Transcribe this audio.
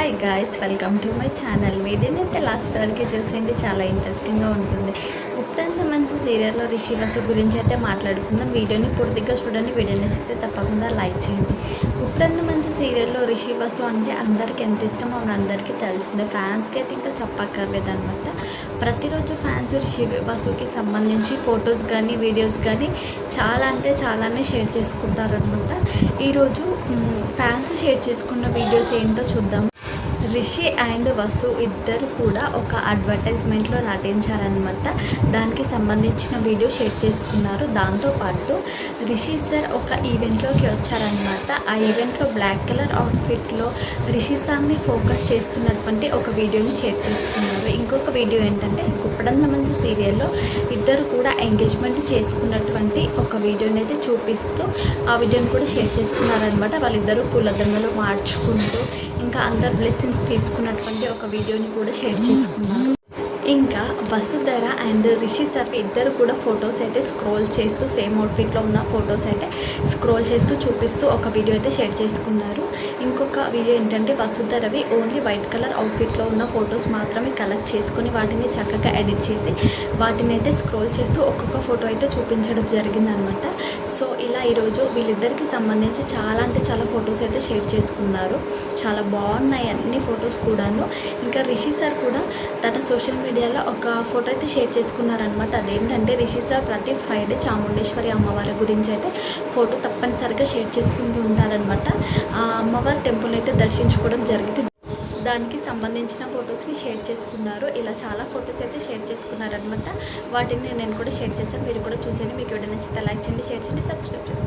Hi guys, welcome to my channel. వీడియోనైతే last వరకు చూసేయండి, చాలా ఇంట్రెస్టింగ్గా ఉంటుంది. ఉప్పెంత మంచి సీరియల్లో రిషి వసు గురించి అయితే మాట్లాడుకుందాం. వీడియోని పూర్తిగా చూడండి. వీడియో నచ్చితే తప్పకుండా లైక్ చేయండి. ఉప్పెంత మంచి సీరియల్లో రిషి వసు అంటే అందరికీ ఎంత ఇష్టమో అందరికీ తెలిసిందే. ఫ్యాన్స్కి అయితే ఇంకా చెప్పక్కర్లేదు అనమాట. ప్రతిరోజు ఫ్యాన్స్ రిషి వసుకి సంబంధించి ఫొటోస్ కానీ వీడియోస్ కానీ చాలా అంటే చాలానే షేర్ చేసుకుంటారనమాట. ఈరోజు ఫ్యాన్స్ షేర్ చేసుకున్న వీడియోస్ ఏంటో చూద్దాం. రిషి అండ్ వసు ఇద్దరు కూడా ఒక అడ్వర్టైజ్మెంట్లో నటించారనమాట. దానికి సంబంధించిన వీడియో షేర్ చేసుకున్నారు. దాంతోపాటు రిషి సార్ ఒక ఈవెంట్లోకి వచ్చారనమాట. ఆ ఈవెంట్లో బ్లాక్ కలర్ అవుట్ఫిట్లో రిషి సార్ని ఫోకస్ చేస్తున్నటువంటి ఒక వీడియోని షేర్ చేసుకున్నారు. ఇంకొక వీడియో ఏంటంటే కుప్పడంత మంచి సీరియల్లో ఇద్దరు కూడా ఎంగేజ్మెంట్ చేసుకున్నటువంటి ఒక వీడియోని అయితే చూపిస్తూ ఆ వీడియోని కూడా షేర్ చేసుకున్నారనమాట. వాళ్ళిద్దరూ పూలదండలు మార్చుకుంటూ ఇంకా అందరు బ్లెస్సింగ్స్ తీసుకున్నటువంటి ఒక వీడియోని కూడా షేర్ చేసుకున్నారు. ఇంకా వసుధర అండ్ రిషి సార్ ఇద్దరు కూడా ఫొటోస్ అయితే స్క్రోల్ చేస్తూ సేమ్ అవుట్ఫిట్లో ఉన్న ఫొటోస్ అయితే స్క్రోల్ చేస్తూ చూపిస్తూ ఒక వీడియో అయితే షేర్ చేసుకున్నారు. ఇంకొక వీడియో ఏంటంటే వసుధరవి ఓన్లీ వైట్ కలర్ అవుట్ఫిట్లో ఉన్న ఫొటోస్ మాత్రమే కలెక్ట్ చేసుకుని వాటిని చక్కగా ఎడిట్ చేసి వాటిని అయితే స్క్రోల్ చేస్తూ ఒక్కొక్క ఫోటో అయితే చూపించడం జరిగిందనమాట. సో ఇలా ఈరోజు వీళ్ళిద్దరికి సంబంధించి చాలా అంటే చాలా ఫొటోస్ అయితే షేర్ చేసుకున్నారు. చాలా బాగున్నాయి అన్ని ఫొటోస్ కూడాను. ఇంకా రిషి సార్ కూడా తన సోషల్ మీడియాలో ఒక ఫోటో అయితే షేర్ చేసుకున్నారనమాట. అదేంటంటే రిషి సార్ ప్రతి ఫ్రైడే చాముండేశ్వరి అమ్మవారి గురించి అయితే ఫోటో తప్పనిసరిగా షేర్ చేసుకుంటూ ఉంటారనమాట. ఆ అమ్మవారి టెంపుల్ అయితే దర్శించుకోవడం జరిగింది. దానికి సంబంధించిన ఫొటోస్ని షేర్ చేసుకున్నారు. ఇలా చాలా ఫొటోస్ అయితే షేర్ చేసుకున్నారనమాట. వాటిని నేను కూడా షేర్ చేశాను. మీరు కూడా చూసేయండి. మీకు వీడియో నచ్చితే లైక్ చేయండి, షేర్ చేయండి, సబ్స్క్రైబ్ చేసుకోండి.